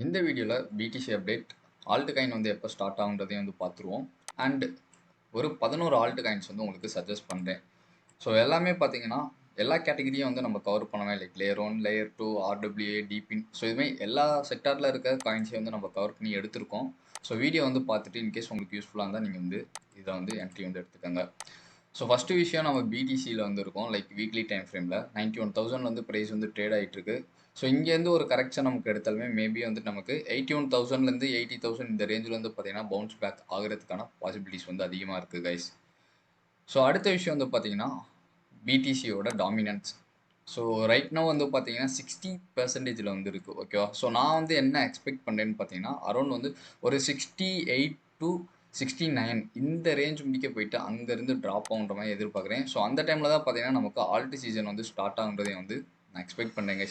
இந்த வீடியோவில் BDC update alt coin வந்து எப்போ ஸ்டார்ட் ஆகுன்றதையும் வந்து பார்த்துருவோம். அண்ட் ஒரு 11 ஆல்ட் காயின்ஸ் வந்து உங்களுக்கு சஜஸ்ட் பண்ணுறேன். ஸோ எல்லாமே பார்த்தீங்கன்னா எல்லா கேட்டகரியும் வந்து நம்ம கவர் பண்ணவே லைக் லேயர் 1 லேயர் 2 ஆர்டபிள்யூஏ டிபின் ஸோ இதுமாதிரி எல்லா செக்டாரில் இருக்க காயின்ஸையும் வந்து நம்ம கவர் பண்ணி எடுத்திருக்கோம். ஸோ வீடியோ வந்து பார்த்துட்டு இன்கேஸ் உங்களுக்கு யூஸ்ஃபுல்லாக இருந்தால் நீங்கள் வந்து இதை வந்து என்ட்ரி வந்து எடுத்துக்கோங்க. ஸோ ஃபஸ்ட்டு விஷயம் நம்ம பிடிசியில் வந்து இருக்கோம் லைக் வீக்லி டைம் ஃப்ரேமில் 91,000 வந்து ப்ரைஸ் வந்து ட்ரேட் ஆகிட்டு இருக்கு. ஸோ இங்கேருந்து ஒரு கரெக்ஷன் நமக்கு எடுத்தாலுமே மேபி வந்து நமக்கு 81,000லேருந்து 80,000 இந்த ரேஞ்சில் வந்து பார்த்தீங்கன்னா பவுன்ஸ் பேக் ஆகிறதுக்கான பாசிபிலிட்டிஸ் வந்து அதிகமாக இருக்குது கைஸ். ஸோ அடுத்த விஷயம் வந்து பார்த்தீங்கன்னா பிடிசியோட டாமினன்ஸ். ஸோ ரைட் நோ வந்து பார்த்தீங்கன்னா 60% வந்து இருக்குது. ஓகேவா? ஸோ நான் வந்து என்ன எக்ஸ்பெக்ட் பண்ணுறேன்னு பார்த்தீங்கன்னா அரௌண்ட் வந்து ஒரு 68 to 69 இந்த ரேஞ்ச் முடிக்க போயிட்டு அங்கேருந்து ட்ராப் ஆகுன்ற மாதிரி எதிர்பார்க்குறேன். ஸோ அந்த டைமில் தான் பார்த்தீங்கன்னா நமக்கு ஆல்ட் சீசன் வந்து ஸ்டார்ட் ஆகுன்றதை வந்து நான் எக்ஸ்பெக்ட் பண்ணுறேங்க.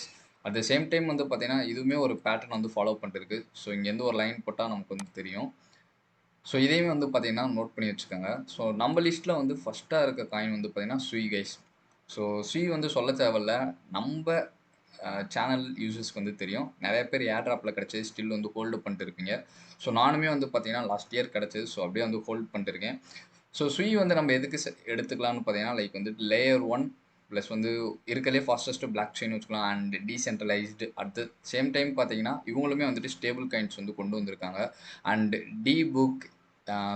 அட் த சேம் டைம் வந்து பார்த்தீங்கன்னா இதுவுமே ஒரு பேட்டர்ன் வந்து ஃபாலோ பண்ணிருக்கு. ஸோ இங்கேருந்து ஒரு லைன் போட்டால் நமக்கு வந்து தெரியும். ஸோ இதையும் வந்து பார்த்தீங்கன்னா நோட் பண்ணி வச்சுக்கோங்க. ஸோ நம்ம லிஸ்ட்டில் வந்து ஃபஸ்ட்டாக இருக்க காயின் வந்து பார்த்தீங்கன்னா சுய் கைஸ். ஸோ சுய் வந்து சொல்ல தேவையில்ல, நம்ம சேனல் யூசர்ஸ்க்கு வந்து தெரியும். நிறைய பேர் ஏர் ட்ராப்பில் கிடச்சது ஸ்டில் வந்து ஹோல்டு பண்ணிட்டு இருப்பீங்க. ஸோ நானுமே வந்து பார்த்தீங்கன்னா லாஸ்ட் இயர் கிடச்சது. ஸோ அப்படியே வந்து ஹோல்ட் பண்ணிட்டு இருக்கேன். ஸோ சுய் வந்து நம்ம எதுக்கு எடுத்துக்கலாம்னு பார்த்தீங்கன்னா லைக் வந்து லேயர் 1 ப்ளஸ் வந்து இருக்கலே ஃபாஸ்டஸ்ட் பிளாக் செயின் வச்சுக்கலாம் and decentralised. At the same time பார்த்தீங்கன்னா இவங்களுமே வந்துட்டு ஸ்டேபிள் காயின்ஸ் வந்து கொண்டு வந்திருக்காங்க. அண்ட் டி புக்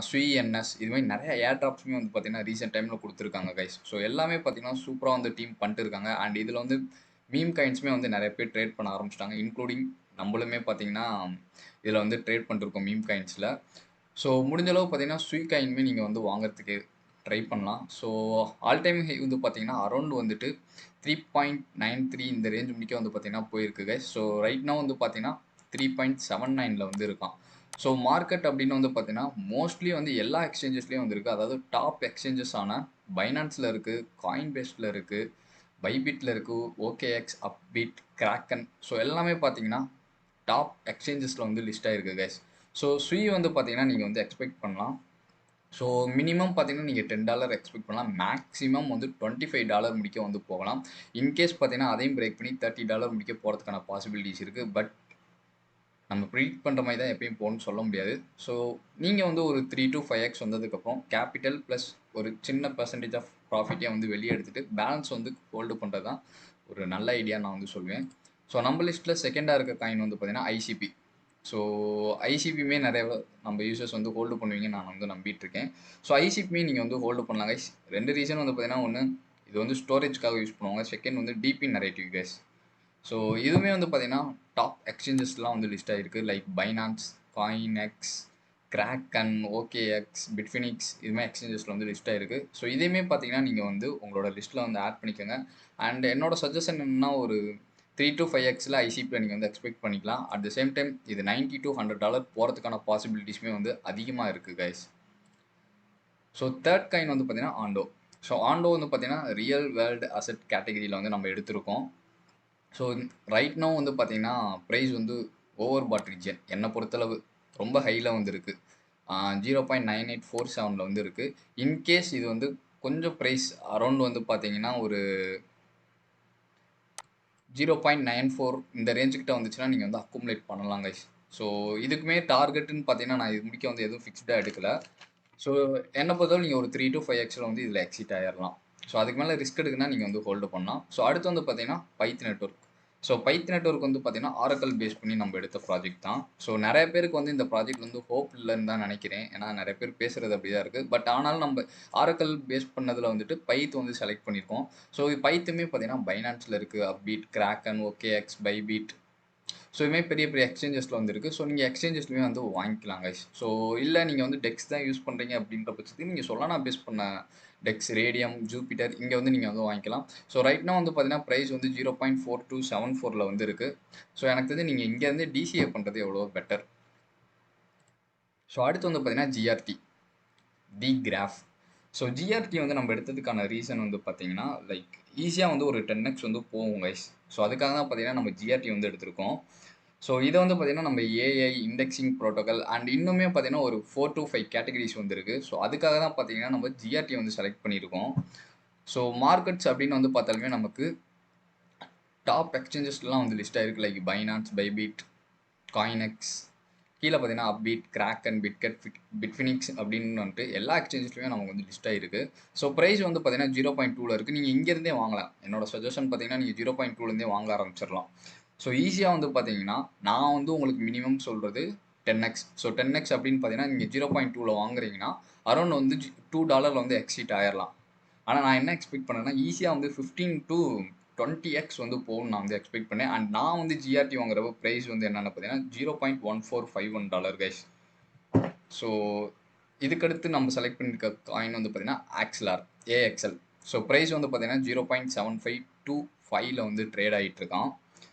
ஸ்விஎன்எஸ் இது மாதிரி நிறைய ஏர் ட்ராப்ஸுமே வந்து பார்த்தீங்கன்னா ரீசெண்ட் டைமில் கொடுத்துருக்காங்க கைஸ். ஸோ எல்லாமே பார்த்தீங்கன்னா சூப்பராக வந்து டீம் பண்ணிட்டு இருக்காங்க. அண்ட் இதில் வந்து மீம் காயின்ஸுமே வந்து நிறைய பேர் ட்ரேட் பண்ண ஆரம்பிச்சிட்டாங்க, இன்க்ளூடிங் நம்மளுமே பார்த்தீங்கன்னா இதில் வந்து ட்ரேட் பண்ணிருக்கோம் மீம் காயின்ஸில். ஸோ முடிஞ்சளவு பார்த்தீங்கன்னா ஸ்வீட் காயின்மே நீங்கள் வந்து வாங்குறதுக்கு ட்ரை பண்ணலாம். ஸோ ஆல் டைம் ஹை வந்து பார்த்தீங்கன்னா அரௌண்ட் வந்துட்டு 3.93 இந்த ரேஞ்ச் முடிக்க வந்து பார்த்தீங்கன்னா போயிருக்கு கைஸ். ஸோ ரைட் நோ வந்து பார்த்தீங்கன்னா 3.79 வந்து இருக்கான். ஸோ மார்க்கெட் அப்படின்னு வந்து பார்த்தீங்கன்னா மோஸ்ட்லி வந்து எல்லா எக்ஸ்சேஞ்சஸ்லேயும் வந்து இருக்குது. அதாவது டாப் எக்ஸ்சேஞ்சஸ் ஆன பைனான்ஸில் இருக்குது, காயின் பேஸ்டில் இருக்குது, பைபிட்டில் இருக்குது, ஓகேஎக்ஸ், அப்பிட், கிராக்கன். ஸோ எல்லாமே பார்த்தீங்கன்னா டாப் எக்ஸ்சேஞ்சஸில் வந்து லிஸ்ட் ஆகிருக்கு கைஸ். ஸோ ஸ்வீ வந்து பார்த்தீங்கன்னா நீங்கள் வந்து எக்ஸ்பெக்ட் பண்ணலாம். ஸோ மினிமம் பார்த்தீங்கன்னா நீங்கள் $10 எக்ஸ்பெக்ட் பண்ணலாம். மேக்ஸிமம் வந்து $25 முடிக்க வந்து போகலாம். இன்கேஸ் பார்த்தீங்கன்னா அதையும் பிரேக் பண்ணி $30 முடிக்க போகிறதுக்கான பாசிபிலிட்டிஸ் இருக்குது. பட் நம்ம ப்ரிடிக்ட் பண்ணுற மாதிரி தான் எப்பயும் போகணும்னு சொல்ல முடியாது. ஸோ நீங்கள் வந்து ஒரு 3 to 5x வந்ததுக்கப்புறம் கேபிட்டல் ப்ளஸ் ஒரு சின்ன பர்சன்டேஜ் ஆஃப் ப்ராஃபிட்டே வந்து வெளியே எடுத்துகிட்டு பேலன்ஸ் வந்து ஹோல்டு பண்ணுறது தான் ஒரு நல்ல ஐடியா நான் வந்து சொல்லுவேன். ஸோ நம்ம லிஸ்ட்டில் செகண்டாக இருக்க காயின் வந்து பார்த்தீங்கன்னா ஐசிபி. ஸோ ஐசிபியுமே நிறைய நம்ம யூசர்ஸ் வந்து ஹோல்டு பண்ணுவீங்கன்னு நான் வந்து நம்பிட்டு இருக்கேன். ஸோ ஐசிபியுமே நீங்கள் வந்து ஹோல்டு பண்ணலாம் கைஸ். 2 ரீசன் வந்து பார்த்தீங்கன்னா, ஒன்று இது வந்து ஸ்டோரேஜ்க்காக யூஸ் பண்ணுவாங்க, செகண்ட் வந்து டிபி நரேட்டிவ் கைஸ். ஸோ இதுவுமே வந்து பார்த்தீங்கன்னா டாப் எக்ஸ்சேஞ்சஸ்லாம் வந்து லிஸ்ட் ஆகிருக்கு லைக் பைனான்ஸ், காயின்எக்ஸ், கிராக்கன், ஓகேஎக்ஸ், பிட்ஃபினிக்ஸ் இதுமாதிரி எக்ஸ்சேஞ்சஸில் வந்து லிஸ்ட் ஆகிருக்கு. ஸோ இதையுமே பார்த்தீங்கன்னா நீங்கள் வந்து உங்களோட லிஸ்ட்டில் வந்து ஆட் பண்ணிக்கோங்க. அண்ட் என்னோட சஜஷன் என்னன்னா ஒரு 3 to 5xல ஐசிபியில் நீங்கள் வந்து எக்ஸ்பெக்ட் பண்ணிக்கலாம். அட் த சேம் டைம் இது $90 to $100 போகிறதுக்கான பாசிபிலிட்டிஸுமே வந்து அதிகமாக இருக்குது கைஸ். ஸோ தேர்ட் காயின் வந்து பார்த்தீங்கன்னா ஆண்டோ. ஸோ ஆண்டோ வந்து பார்த்தீங்கன்னா ரியல் வேர்ல்டு அசெட் கேட்டகரியில் வந்து நம்ம எடுத்திருக்கோம். ஸோ ரைட் நோ வந்து பார்த்தீங்கன்னா ப்ரைஸ் வந்து ஓவர் பாட் ரீஜன் என்னை பொறுத்தளவு ரொம்ப ஹையில் வந்து இருக்குது. 0.9847 வந்து இருக்குது. இன்கேஸ் இது வந்து கொஞ்சம் ப்ரைஸ் அரௌண்ட் வந்து பார்த்தீங்கன்னா ஒரு 0.94 இந்த ரேஞ்சுக்கிட்ட வந்துச்சுன்னா நீங்கள் வந்து அக்குமுலேட் பண்ணலாம் கைஸ். ஸோ இதுக்குமே டார்கெட்டுன்னு பார்த்தீங்கன்னா நான் இது முடிக்க வந்து எதுவும் ஃபிக்ஸ்டாக எடுக்கலை. ஸோ என்னை பொறுத்தவரை நீங்கள் ஒரு 3 to 5xல வந்து இதில் எக்ஸிட் ஆயிடலாம். ஸோ அதுக்கு மேலே ரிஸ்க் எடுக்குன்னா நீங்கள் வந்து ஹோல்டு பண்ணலாம். ஸோ அடுத்து வந்து பார்த்தீங்கன்னா Baith network. So Baith network வந்து பார்த்தீங்கன்னா ஆரக்கல் பேஸ் பண்ணி நம்ம எடுத்த ப்ராஜெக்ட் தான். ஸோ நிறைய பேருக்கு வந்து இந்த ப்ராஜெக்ட் வந்து ஹோப் இல்லைன்னு தான் நினைக்கிறேன். ஏன்னா நிறைய பேர் பேசுகிறது அப்படி தான் இருக்குது. பட் ஆனாலும் நம்ம ஆரக்கல் பேஸ் பண்ணதில் வந்துட்டு பைத் வந்து செலக்ட் பண்ணியிருக்கோம். ஸோ பைத்துமே பார்த்தீங்கன்னா பைனான்ஸில் இருக்குது, அப்பீட், கிராக்கன், ஓகேஎக்ஸ், பைபீட். ஸோ இதுமாதிரி பெரிய பெரிய எக்ஸ்சேஞ்சஸில் வந்து இருக்குது. ஸோ நீங்கள் எக்ஸ்சேஞ்சஸ்லேயுமே வந்து வாங்கிக்கலாம் கைஸ். ஸோ இல்லை நீங்கள் வந்து டெக்ஸ் தான் யூஸ் பண்ணுறீங்க அப்படின்ற பட்சத்துக்கு நீங்கள் சொல்லானா பேஸ் பண்ண டெக்ஸ், ரேடியம், ஜூபிட்டர் இங்கே வந்து நீங்கள் வந்து வாங்கிக்கலாம். ஸோ ரைட்னா வந்து பார்த்தீங்கன்னா ப்ரைஸ் வந்து 0.4274 வந்து இருக்குது. ஸோ எனக்கு தெரிஞ்சு நீங்கள் இங்கேருந்து டிசிஏ பண்ணுறது எவ்வளோ பெட்டர். ஸோ அடுத்து வந்து பார்த்தீங்கன்னா ஜிஆர்டி, தி கிராஃப். ஸோ ஜிஆர்டி வந்து நம்ம எடுத்ததுக்கான ரீசன் வந்து பார்த்தீங்கன்னா லைக் ஈஸியாக வந்து ஒரு 10x வந்து போகும் கைஸ். ஸோ அதுக்காக தான் பார்த்தீங்கன்னா நம்ம ஜிஆர்டி வந்து எடுத்திருக்கோம். ஸோ இதை வந்து பார்த்தீங்கன்னா நம்ம ஏஐ இண்டெக்ஸிங் ப்ரோட்டோக்கால் அண்ட் இன்னுமே பார்த்தீங்கன்னா ஒரு 4 to 5 கேட்டகரிஸ் வந்து இருக்குது. ஸோ அதுக்காக தான் பார்த்தீங்கன்னா நம்ம ஜிஆர்டி வந்து செலக்ட் பண்ணியிருக்கோம். ஸோ மார்க்கெட்ஸ் அப்படின்னு வந்து பார்த்தாலுமே நமக்கு டாப் எக்ஸ்சேஞ்சஸ்லாம் வந்து லிஸ்ட் ஆகிருக்கு லைக் பைனான்ஸ், பைபிட், காயினெக்ஸ், கீழே பார்த்தீங்கன்னா அப்பீட், கிராக்கன், பிட்கெட், பிட்ஃபினிக்ஸ் அப்படின்னு வந்துட்டு எல்லா எக்ஸ்சேஞ்சஸ்லையுமே நமக்கு வந்து லிஸ்ட் ஆகிருக்கு. ஸோ ப்ரைஸ் வந்து பார்த்தீங்கன்னா 0.2ல இருக்குது. நீங்கள் இங்கேருந்தே வாங்கலாம். என்னோட சஜஷன் பார்த்தீங்கன்னா நீங்கள் 0.2லேருந்தே வாங்க ஆரம்பிச்சிடலாம். ஸோ ஈஸியாக வந்து பார்த்தீங்கன்னா நான் வந்து உங்களுக்கு மினிமம் சொல்கிறது 10x. ஸோ 10x அப்படின்னு பார்த்தீங்கன்னா நீங்கள் 0.2ல வாங்குறீங்கன்னா அரௌண்ட் வந்து $2 வந்து எக்ஸீட் ஆயிடலாம். ஆனால் நான் என்ன எக்ஸ்பெக்ட் பண்ணேன்னா ஈஸியாக வந்து 15 to 20x வந்து போகும்னு நான் வந்து எக்ஸ்பெக்ட் பண்ணேன். அண்ட் நான் வந்து ஜிஆர்டி வாங்குறப்ப ப்ரைஸ் வந்து என்னென்னு பார்த்தீங்கன்னா $0.1451 கைஸ். ஸோ இதுக்கடுத்து நம்ம செலக்ட் பண்ணியிருக்க காயின் வந்து பார்த்தீங்கன்னா ஆக்ஸ்லார் ஏஎக்ஸ்எல். ஸோ ப்ரைஸ் வந்து பார்த்தீங்கன்னா 0.7525ல வந்து ட்ரேட் ஆகிட்டு இருக்கான்.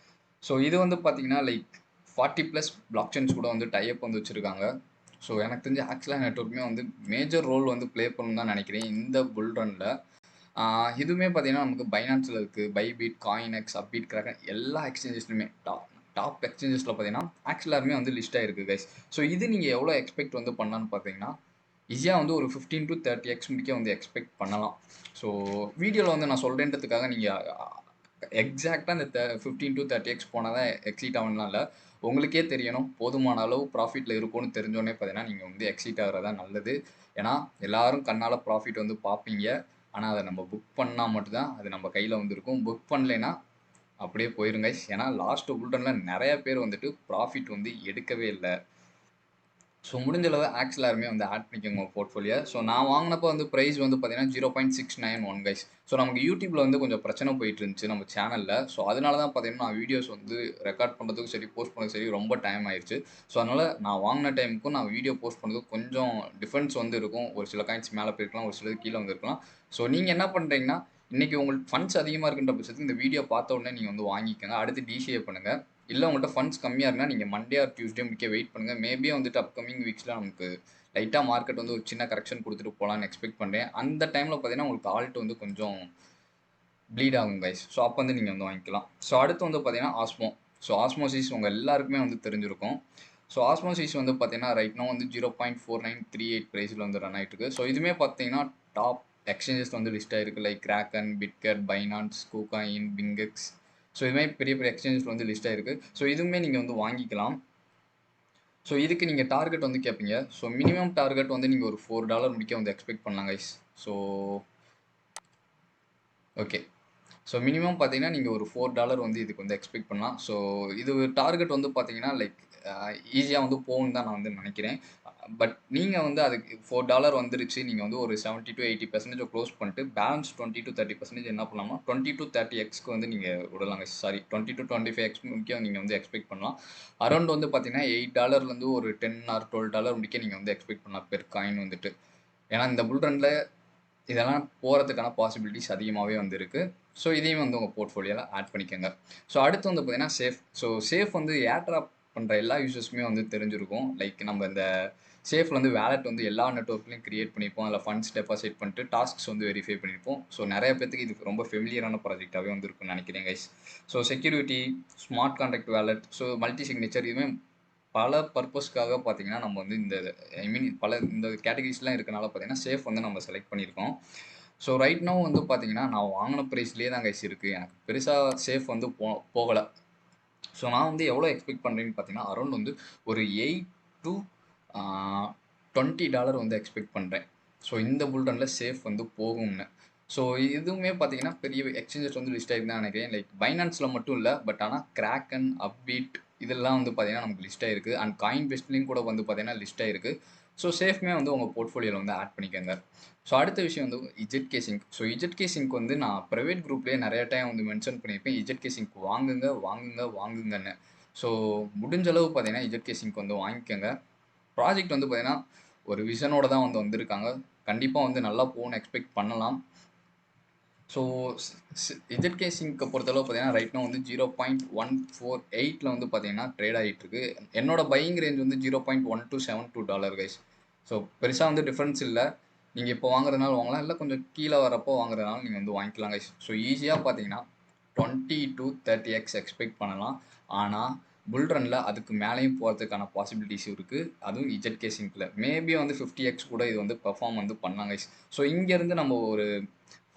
ஸோ இது வந்து பார்த்தீங்கன்னா லைக் 40+ பிளாக் செயின்ஸ் கூட வந்து டைப் வந்து வச்சுருக்காங்க. ஸோ எனக்கு தெரிஞ்ச ஆக்ஸ்லார் நெட்வொர்க்குமே வந்து மேஜர் ரோல் வந்து ப்ளே பண்ணணும் தான் நினைக்கிறேன் இந்த புல் ரனில். இதுவுமே பார்த்தீங்கன்னா நமக்கு பைனான்ஸில் இருக்குது. பைபிட், காயினெக்ஸ், அப்பீட், கிராக்கன் எல்லா எக்ஸ்சேஞ்சஸ்லையுமே டாப் எக்ஸ்சேஞ்சஸில் பார்த்தீங்கன்னா ஆக்ஸ்லாருமே வந்து லிஸ்ட் ஆகிருக்கு கைஸ். ஸோ இது நீங்கள் எவ்வளோ எக்ஸ்பெக்ட் வந்து பண்ணலான்னு பார்த்தீங்கன்னா ஈஸியாக வந்து ஒரு 15 to 30x முடிக்க வந்து எக்ஸ்பெக்ட் பண்ணலாம். ஸோ வீடியோவில் வந்து நான் சொல்கிறேன்றதுக்காக நீங்கள் எக்ஸாக்டாக இந்த 15 to 30x போனால் தான் எக்ஸீட் ஆகணும்லாம் இல்லை. உங்களுக்கே தெரியணும் போதுமான அளவு ப்ராஃபிட்டில் இருக்கும்னு தெரிஞ்சோடனே பார்த்தீங்கன்னா நீங்கள் வந்து எக்ஸீட் ஆகிறதா நல்லது. ஏன்னா எல்லாரும் கண்ணால் ப்ராஃபிட் வந்து பார்ப்பீங்க. ஆனால் அதை நம்ம புக் பண்ணால் மட்டும்தான் அது நம்ம கையில் வந்து இருக்கும். புக் பண்ணலைன்னா அப்படியே போயிருங்க. ஏன்னா லாஸ்ட் புல்டனில் நிறைய பேர் வந்துட்டு ப்ராஃபிட் வந்து எடுக்கவே இல்லை. ஸோ முடிஞ்ச அளவு ஆக்ஸ்லாருமே வந்து ஆட் பண்ணிக்கோங்க உங்கள் போர்ட்ஃபோலியோ. ஸோ நான் வாங்கினப்போ வந்து ப்ரைஸ் வந்து பார்த்தீங்கன்னா 0.691 கைஸ். ஸோ நமக்கு யூடியூப்பில் வந்து கொஞ்சம் பிரச்சனை போயிட்டு இருந்துச்சு நம்ம சேனலில். ஸோ அதனால தான் பார்த்தீங்கன்னா நான் வீடியோஸ் வந்து ரெக்கார்ட் பண்ணுறதுக்கும் சரி போஸ்ட் பண்ணுறதுக்கு சரி ரொம்ப டைம் ஆயிடுச்சு. ஸோ அதனால் நான் வாங்கின டைமுக்கும் நான் வீடியோ போஸ்ட் பண்ணுறதுக்கு கொஞ்சம் டிஃப்ரென்ஸ் வந்து இருக்கும். ஒரு சில காயின்ஸ் மேலே போயிருக்கலாம், ஒரு சிலது கீழே வந்துருக்கலாம். ஸோ நீங்கள் என்ன பண்ணுறீங்கன்னா இன்றைக்கி உங்களுக்கு ஃபண்ட்ஸ் அதிகமாக இருக்குன்ற பட்சத்துக்கு இந்த வீடியோ பார்த்த உடனே நீங்கள் வந்து வாங்கிக்கோங்க. அடுத்து டிசிஏ பண்ணுங்கள். இல்லை உங்கள்கிட்ட ஃபண்ட்ஸ் கம்மியாக இருந்தால் நீங்கள் மண்டே ஆர் டியூஸ்டே முடிக்க வெயிட் பண்ணுங்கள். மேபி வந்துட்டு அப்கமிங் வீக்ஸில் நமக்கு லைட்டாக மார்க்கெட் வந்து ஒரு சின்ன கரெக்ஷன் கொடுத்துட்டு போகலான்னு எக்ஸ்பெக்ட் பண்ணுறேன். அந்த டைமில் பார்த்தீங்கன்னா உங்களுக்கு ஆல்ட் வந்து கொஞ்சம் ப்ளீட் ஆகும் கைஸ். ஸோ அப்போ வந்து நீங்கள் வந்து வாங்கிக்கலாம். ஸோ அடுத்து வந்து பார்த்தீங்கன்னா ஆஸ்மோ. ஸோ ஆஸ்மோசிஸ் உங்கள் எல்லாருக்குமே வந்து தெரிஞ்சிருக்கும். ஸோ ஆஸ்மோசிஸ் வந்து பார்த்தீங்கன்னா ரைட் நோ வந்து 0.4938 ப்ரைஸில் வந்து ரன் ஆகிட்டு இருக்கு. ஸோ இதுவுமே பார்த்தீங்கன்னா டாப் எக்ஸ்சேஞ்சஸ் வந்து லிஸ்ட் ஆகிருக்கு. Like Kraken, Bitget, Binance, KuCoin, BingX. So இதுமாதிரி பெரிய பெரிய எக்ஸ்சேஞ்சஸ் வந்து லிஸ்ட் ஆகிருக்கு. ஸோ இதுவுமே நீங்கள் வந்து வாங்கிக்கலாம். ஸோ இதுக்கு நீங்கள் டார்கெட் வந்து கேட்பீங்க. ஸோ மினிமம் டார்கெட் வந்து நீங்கள் ஒரு $4 முடிக்க வந்து எக்ஸ்பெக்ட் பண்ணலாம் guys. So okay. So minimum பார்த்தீங்கன்னா நீங்கள் ஒரு $4 வந்து இதுக்கு வந்து எக்ஸ்பெக்ட் பண்ணலாம். ஸோ இது டார்கெட் வந்து பார்த்தீங்கன்னா லைக் ஈஸியாக வந்து போகும்னு தான் நான் வந்து நினைக்கிறேன். பட் நீங்கள் வந்து அதுக்கு $4 வந்துருச்சு. நீங்கள் வந்து ஒரு 70 to 80% க்ளோஸ் பண்ணிட்டு பேலன்ஸ் 20 to 30% என்ன பண்ணலாம்னா 20 to 30xக்கு வந்து நீங்கள் விடலாங்க. சாரி 20 to 25x முடிக்க நீங்கள் வந்து எக்ஸ்பெக்ட் பண்ணலாம். அரௌண்ட் வந்து பார்த்தீங்கன்னா $8லேருந்து ஒரு $10 or $12 முடிக்க நீங்கள் வந்து எக்ஸ்பெக்ட் பண்ணலாம் பெர் காயின் வந்துட்டு. ஏன்னா இந்த புல் ரனில் இதெல்லாம் போகிறதுக்கான பாசிபிலிட்டிஸ் அதிகமாகவே வந்து இருக்குது. ஸோ இதையும் வந்து உங்கள் போர்ட்ஃபோலியோவில் ஆட் பண்ணிக்கோங்க. ஸோ அடுத்து வந்து பார்த்தீங்கன்னா சேஃப். ஸோ சேஃப் வந்து ஏர்ட்ராப் பண்ணுற எல்லா யூசர்ஸுமே வந்து தெரிஞ்சிருக்கும். லைக் நம்ம இந்த சேஃபில் வந்து வேலெட் வந்து எல்லா நெட்வொர்க்லையும் கிரியேட் பண்ணியிருப்போம். அதில் ஃபண்ட்ஸ் டெபாசிட் பண்ணிட்டு டாஸ்க்ஸ் வந்து வெரிஃபை பண்ணியிருப்போம். ஸோ நிறைய பேருக்கு இது ரொம்ப ஃபெமிலியரான ப்ராஜெக்டாகவே வந்து இருக்குன்னு நினைக்கிறேன் guys. So security, smart contract wallet, so multi signature இதுவுமே பல பர்பஸ்க்காக பார்த்தீங்கன்னா நம்ம வந்து இந்த பல இந்த கேட்டகரிஸ்லாம் இருக்கனால பார்த்தீங்கன்னா சேஃப் வந்து நம்ம செலக்ட் பண்ணியிருக்கோம். ஸோ ரைட் நோ வந்து பார்த்தீங்கன்னா நான் வாங்கின ப்ரைஸ்லேயே தான் கைஸ் இருக்குது. எனக்கு பெருசாக சேஃப் வந்து போகலை. ஸோ நான் வந்து எவ்வளோ எக்ஸ்பெக்ட் பண்ணுறேன்னு பார்த்தீங்கன்னா அரௌண்ட் வந்து ஒரு $8 to $20 வந்து எக்ஸ்பெக்ட் பண்ணுறேன். ஸோ இந்த புல் ரனில் சேஃப் வந்து போகும்னு. ஸோ இதுவுமே பார்த்தீங்கன்னா பெரிய எக்ஸ்சேஞ்சஸ் வந்து லிஸ்ட் ஆகிருக்கு தான் நினைக்கிறேன். லைக் பைனான்ஸில் மட்டும் இல்லை, பட் ஆனால் கிராக்கன், அப்பீட் இதெல்லாம் வந்து பார்த்தீங்கன்னா நமக்கு லிஸ்ட் ஆகிருக்கு. அண்ட் காயின் பெஸ்ட்லேயும் கூட வந்து பார்த்தீங்கன்னா லிஸ்ட் ஆகிருக்கு. ஸோ சேஃப்மே வந்து உங்கள் போர்ட்ஃபோலியோவில் வந்து ஆட் பண்ணிக்கோங்க. ஸோ அடுத்த விஷயம் வந்து இஜெட்கே சிங்க். ஸோ இஜெட்கே சிங்க் வந்து நான் ப்ரைவேட் குரூப்லேயே நிறைய டைம் வந்து மென்ஷன் பண்ணியிருப்பேன். இஜெட்கே சிங்க் வாங்குங்க வாங்குங்க வாங்குங்கன்னு. ஸோ முடிஞ்ச அளவு பார்த்தீங்கன்னா இஜெட்கே சிங்க் வந்து வாங்கிக்கோங்க. ப்ராஜெக்ட் வந்து பார்த்தீங்கன்னா ஒரு விஷனோட தான் வந்து வந்திருக்காங்க. கண்டிப்பாக வந்து நல்லா போகணும்னு எக்ஸ்பெக்ட் பண்ணலாம். ஸோ இஜெட்கே சிங்கை பொறுத்தளவு பார்த்தீங்கன்னா ரைட் நோ வந்து 0.148ல் வந்து பார்த்தீங்கன்னா ட்ரேட் ஆகிட்டு இருக்கு. என்னோட பையிங் ரேஞ்ச் வந்து $0.1272 கைஸ். ஸோ பெருசாக வந்து டிஃப்ரென்ஸ் இல்லை. நீங்கள் இப்போ வாங்குறதுனால வாங்கலாம், இல்லை கொஞ்சம் கீழே வரப்போ வாங்குறதுனால நீங்கள் வந்து வாங்கிக்கலாம் கைஸ். ஸோ ஈஸியாக பார்த்தீங்கன்னா 20 to 30x எக்ஸ்பெக்ட் பண்ணலாம். ஆனால் புல் ரனில் அதுக்கு மேலேயும் போகிறதுக்கான பாசிபிலிட்டிஸ் இருக்குது. அதுவும் இஜெட்கே சிங்கில் மேபி வந்து 50x கூட இது வந்து பெர்ஃபார்ம் வந்து பண்ணாங்க கைஸ். ஸோ இங்கேருந்து நம்ம ஒரு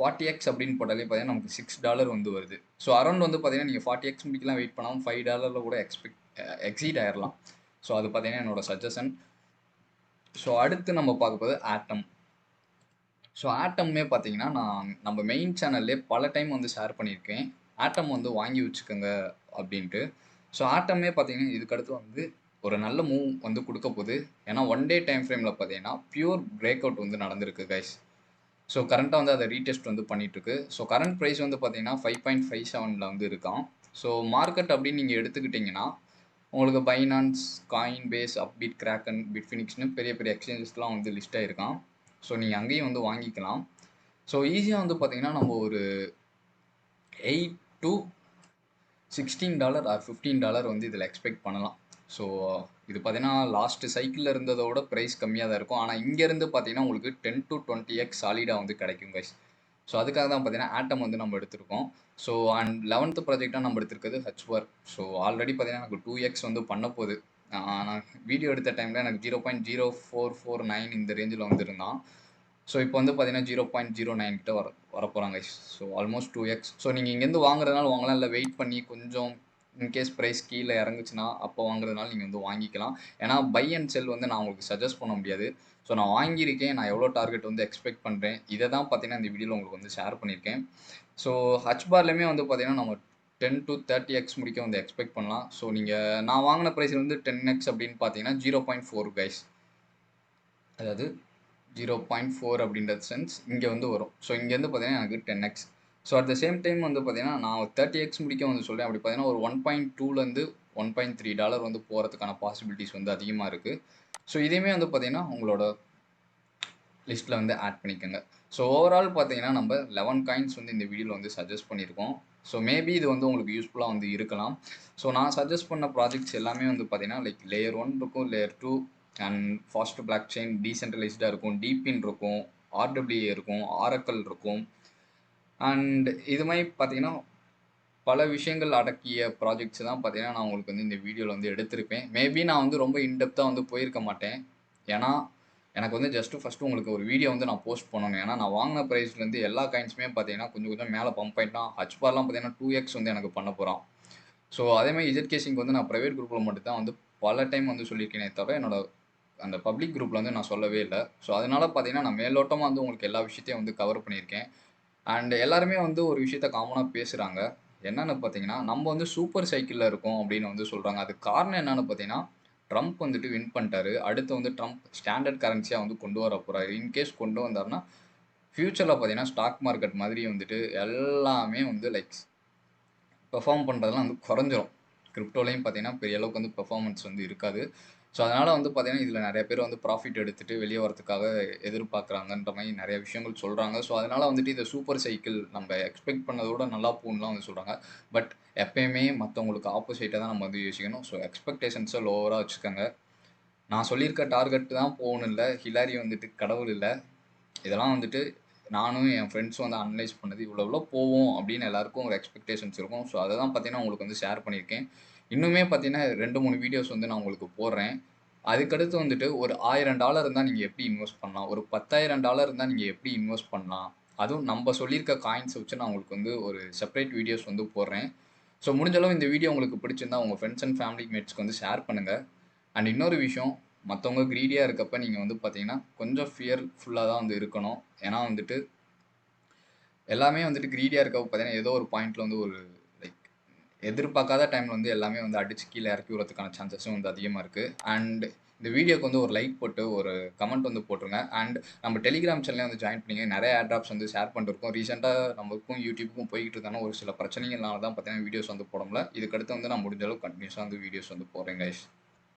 40x அப்படின்னு போட்டாலே பார்த்தீங்கன்னா நமக்கு $6 வந்து வருது. ஸோ அரௌண்ட் வந்து பார்த்தீங்கன்னா நீங்கள் 40x முடிக்கலாம் வெயிட் பண்ணாமல் $5 கூட எக்ஸ்பெக்ட் எக்ஸீட் ஆயிடலாம். ஸோ அது பார்த்தீங்கன்னா என்னோட சஜஷன். ஸோ அடுத்து நம்ம பார்க்க போது ஆட்டம். ஸோ ஆட்டம்மே பார்த்தீங்கன்னா, நான் நம்ம மெயின் சேனல்லே பல டைம் வந்து ஷேர் பண்ணியிருக்கேன். ஆட்டம் வந்து வாங்கி வச்சுக்கோங்க அப்படின்ட்டு. ஸோ ஆட்டமே பார்த்தீங்கன்னா, இதுக்கடுத்து வந்து ஒரு நல்ல மூவ் வந்து குடுக்க போது. ஏன்னா, ஒன் டே டைம் ஃப்ரேம்ல பார்த்தீங்கன்னா, பியூர் பிரேக் அவுட் வந்து நடந்திருக்கு கைஸ். ஸோ கரண்ட்டா வந்து அத ரீடெஸ்ட் வந்து பண்ணிட்டுருக்கு. ஸோ கரண்ட் பிரைஸ் வந்து பார்த்தீங்கன்னா, 5.57ல வந்து இருக்காம். ஸோ மார்க்கெட் அப்படின்னு நீங்க எடுத்துக்கிட்டீங்கன்னா, உங்களுக்கு பைனான்ஸ், காயின்பேஸ், அப்பீட், கிராக்கன், பிட்ஃபினிக்ஸ்னு பெரிய பெரிய எக்ஸ்சேஞ்சஸ்லாம் வந்து லிஸ்ட் ஆயிருக்காம். ஸோ நீங்க அங்கேயும் வந்து வாங்கிக்கலாம். ஸோ ஈஸியா வந்து பார்த்தீங்கன்னா, நம்ம ஒரு $8 to $16 ஆர் $15 வந்து இதில எக்ஸ்பெக்ட் பண்ணலாம். ஸோ இது பார்த்தீங்கன்னா, லாஸ்ட் சைக்கிள்ல இருந்ததோட பிரைஸ் கம்மியா தான் இருக்கும். ஆனா இங்கேருந்து பார்த்தீங்கன்னா, உங்களுக்கு 10 to 20x சாலிடா வந்து கிடைக்கும் கைஸ். ஸோ அதுக்காக தான் பார்த்தீங்கன்னா, ஆட்டம் வந்து நம்ம எடுத்திருக்கோம். ஸோ அண்ட் 11த் ப்ராஜெக்ட்டா நம்ம எடுத்திருக்கிறது ஹச்பார். ஸோ ஆல்ரெடி பார்த்தீங்கன்னா, எனக்கு 2x வந்து பண்ணப்போது. நான் வீடியோ எடுத்த டைம்ல எனக்கு 0.0449 இந்த ரேஞ்சில வந்திருந்தான். ஸோ இப்போ வந்து பார்த்தீங்கன்னா, 0.09 கிட்ட வரப்போறாங்க guys. So almost 2x. So நீங்க இங்கேருந்து வாங்குறதுனால வாங்கலாம். இல்ல வெயிட் பண்ணி கொஞ்சம் இன்கேஸ் பிரைஸ் கீழ இறங்குச்சுன்னா, அப்போ வாங்குறதுனால நீங்க வந்து வாங்கிக்கலாம். ஏன்னா பை அண்ட் செல் வந்து நான் உங்களுக்கு சஜெஸ்ட் பண்ண முடியாது. ஸோ நான் வாங்கியிருக்கேன். நான் எவ்வளோ டார்கெட் வந்து எக்ஸ்பெக்ட் பண்றேன். இத தான் பார்த்தீங்கன்னா, இந்த வீடியோல உங்களுக்கு வந்து ஷேர் பண்ணியிருக்கேன். ஸோ ஹச்பார்லயுமே வந்து பார்த்தீங்கன்னா, நம்ம 10 to 30x முடிக்க வந்து எக்ஸ்பெக்ட் பண்ணலாம். ஸோ நீங்க நான் வாங்குன பிரைஸ் வந்து 10x அப்படின்னு பார்த்தீங்கன்னா, 0.4 கைஸ். அதாவது 0.4 அப்படின்ற சென்ஸ் இங்க வந்து வரும். ஸோ இங்கேருந்து பார்த்தீங்கன்னா, எனக்கு 10x. So at the same time வந்து பார்த்தீங்கன்னா, நான் 30x முடிக்க வந்து சொல்றேன். அப்படி பார்த்தீங்கன்னா, ஒரு 1.2லேருந்து $1.3 வந்து போறதுக்கான பாசிபிலிட்டிஸ் வந்து அதிகமா இருக்கு. ஸோ இதையுமே வந்து பார்த்தீங்கன்னா, உங்களோட லிஸ்ட்ல வந்து ஆட் பண்ணிக்கோங்க. ஸோ ஓவரால் பார்த்தீங்கன்னா, நம்ம 11 காயின்ஸ் வந்து இந்த வீடியோல வந்து சஜெஸ்ட் பண்ணியிருக்கோம். ஸோ மேபி இது வந்து உங்களுக்கு யூஸ்ஃபுல்லா வந்து இருக்கலாம். ஸோ நான் சஜெஸ்ட் பண்ண ப்ராஜெக்ட்ஸ் எல்லாமே வந்து பார்த்தீங்கன்னா, லைக் லேயர் 1 இருக்கும், layer 2 and fast blockchain டீசென்ட்ரலைஸ்டா இருக்கும், டீபின் இருக்கும், ஆர்டபிள்யூஏ இருக்கும், ஆரக்கல் இருக்கும். அண்ட் இது மாரி பார்த்தீங்கன்னா, பல விஷயங்கள் அடக்கிய ப்ராஜெக்ட்ஸ் தான் பார்த்தீங்கன்னா, நான் உங்களுக்கு வந்து இந்த வீடியோல வந்து எடுத்திருப்பேன். மேபி நான் வந்து ரொம்ப இன்டெப்த்தா வந்து போயிருக்க மாட்டேன். ஏன்னா, எனக்கு வந்து ஃபர்ஸ்ட்டு உங்களுக்கு ஒரு வீடியோ வந்து நான் போஸ்ட் பண்ணணும். ஏன்னா, நான் வாங்குன பிரைஸ்லேருந்து எல்லா காயின்ஸுமே பார்த்தீங்கன்னா, கொஞ்சம் கொஞ்சம் மேல பம்ப் ஆயிட்டான். ஹச்பார்லாம் பார்த்தீங்கன்னா 2x வந்து எனக்கு பண்ண போறான். ஸோ அதேமாரி இசட்கேசிங்க்கு வந்து நான் பிரைவேட் குரூப்ல மட்டும் தான் வந்து பல டைம் வந்து சொல்லியிருக்கேனே தவிர, என்னோட அந்த பப்ளிக் குரூப்ல வந்து நான் சொல்லவே இல்ல. ஸோ அதனால பார்த்தீங்கன்னா, நான் மேலோட்டமா வந்து உங்களுக்கு எல்லா விஷயத்தையும் வந்து கவர் பண்ணியிருக்கேன். அண்ட் எல்லாருமே வந்து ஒரு விஷயத்த காமனா பேசுறாங்க. என்னன்னு பார்த்தீங்கன்னா, நம்ம வந்து சூப்பர் சைக்கிள்ல இருக்கோம் அப்படின்னு வந்து சொல்றாங்க. அதுக்கு காரணம் என்னன்னு பார்த்தீங்கன்னா, ட்ரம்ப் வந்துட்டு வின் பண்ணிட்டாரு. அடுத்து வந்து ட்ரம்ப் ஸ்டாண்டர்ட் கரன்சியா வந்து கொண்டு வர போறாரு. இன்கேஸ் கொண்டு வந்தாருன்னா, ஃபியூச்சர்ல பார்த்தீங்கன்னா, ஸ்டாக் மார்க்கெட் மாதிரி வந்துட்டு எல்லாமே வந்து லைக் பெர்ஃபார்ம் பண்றதெல்லாம் வந்து குறைஞ்சிரும். கிரிப்டோலயும் பார்த்தீங்கன்னா, பெரிய அளவுக்கு வந்து பெர்ஃபார்மன்ஸ் வந்து இருக்காது. ஸோ அதனால வந்து பார்த்தீங்கன்னா, இதில நெறைய பேர் வந்து ப்ராஃபிட் எடுத்துட்டு வெளிய வரதுக்காக எதிர்பார்க்குறாங்கன்ற மாரி நெறைய விஷயங்கள் சொல்றாங்க. ஸோ அதனால வந்துட்டு இத சூப்பர் சைக்கிள் நம்ம எக்ஸ்பெக்ட் பண்ணத விட நல்லா போகும்லாம் வந்து சொல்றாங்க. பட் எப்பயுமே மத்தவங்களுக்கு ஆப்போசிட்டா தான் நம்ம வந்து யோசிக்கணும். ஸோ எக்ஸ்பெக்டேஷன்ஸ லோவரா வச்சுக்கங்க. நான் சொல்லியிருக்க டார்கெட் தான் போகணும் இல்ல. ஹிலாரி வந்துட்டு கடவுள் இல்ல. இதெல்லாம் வந்துட்டு நானும் என் ஃப்ரெண்ட்ஸும் வந்து அனலைஸ் பண்ணது இவ்வளோ இவ்வளோ போவோம் அப்படின்னு எல்லாருக்கும் ஒரு எக்ஸ்பெக்டேஷன்ஸ் இருக்கும். ஸோ அதை தான் பார்த்தீங்கன்னா உங்களுக்கு வந்து ஷேர் பண்ணியிருக்கேன். இன்னுமே பார்த்தீங்கன்னா 2, 3 வீடியோஸ் வந்து நான் உங்களுக்கு போடுறேன். அதுக்கடுத்து வந்துட்டு ஒரு $1000 இருந்தா நீங்க எப்படி இன்வெஸ்ட் பண்ணலாம்? ஒரு $10,000 இருந்தா நீங்க எப்படி இன்வெஸ்ட் பண்ணலாம்? அதுவும் நம்ப சொல்லியிருக்க காயின்ஸ வச்சு நான் உங்களுக்கு வந்து ஒரு செப்பரேட் வீடியோஸ் வந்து போடுறேன். ஸோ முடிஞ்ச அளவு இந்த வீடியோ உங்களுக்கு பிடிச்சிருந்தா உங்க ஃப்ரெண்ட்ஸ் அண்ட் ஃபேமிலி மேட்ஸ்க்கு வந்து ஷேர் பண்ணுங்க. அண்ட் இன்னொரு விஷயம், மத்தவங்க கிரீடியா இருக்கப்ப நீங்க வந்து பார்த்தீங்கன்னா, கொஞ்சம் ஃபியர்ஃபுல்லா தான் வந்து இருக்கணும். ஏன்னா வந்துட்டு, எல்லாமே வந்துட்டு கிரீடியா இருக்கப்ப பார்த்தீங்கன்னா, ஏதோ ஒரு பாயிண்ட்ல வந்து ஒரு லைக் எதிர்பார்க்காத டைம்ல வந்து எல்லாமே வந்து அடிச்சு கீழ இறக்கி விடுறதுக்கான சான்சஸும் வந்து அதிகமா இருக்கு. அண்ட் இந்த வீடியோக்கு வந்து ஒரு லைக் போட்டு, ஒரு கமெண்ட் வந்து போட்டுருங்க. அண்ட் நம்ம டெலிகிராம் சேனல்லயும் வந்து ஜாயின் பண்ணிங்க. நெறைய ஏர் ட்ராப்ஸ் வந்து ஷேர் பண்ணிட்டுருக்கோம். ரீசென்ட்டா நமக்கும் யூடியூப்க்கும் போய்க்கிட்டு இருந்தனால ஒரு சில பிரச்சனைகள்னால தான் பார்த்தீங்கன்னா, வீடியோஸ் வந்து போட முடியல. இதுக்கடுத்து வந்து நான் முடிஞ்ச அளவுக்கு கன்டினியூஸா வந்து வீடியோஸ் வந்து போடுறேன் கைஸ்.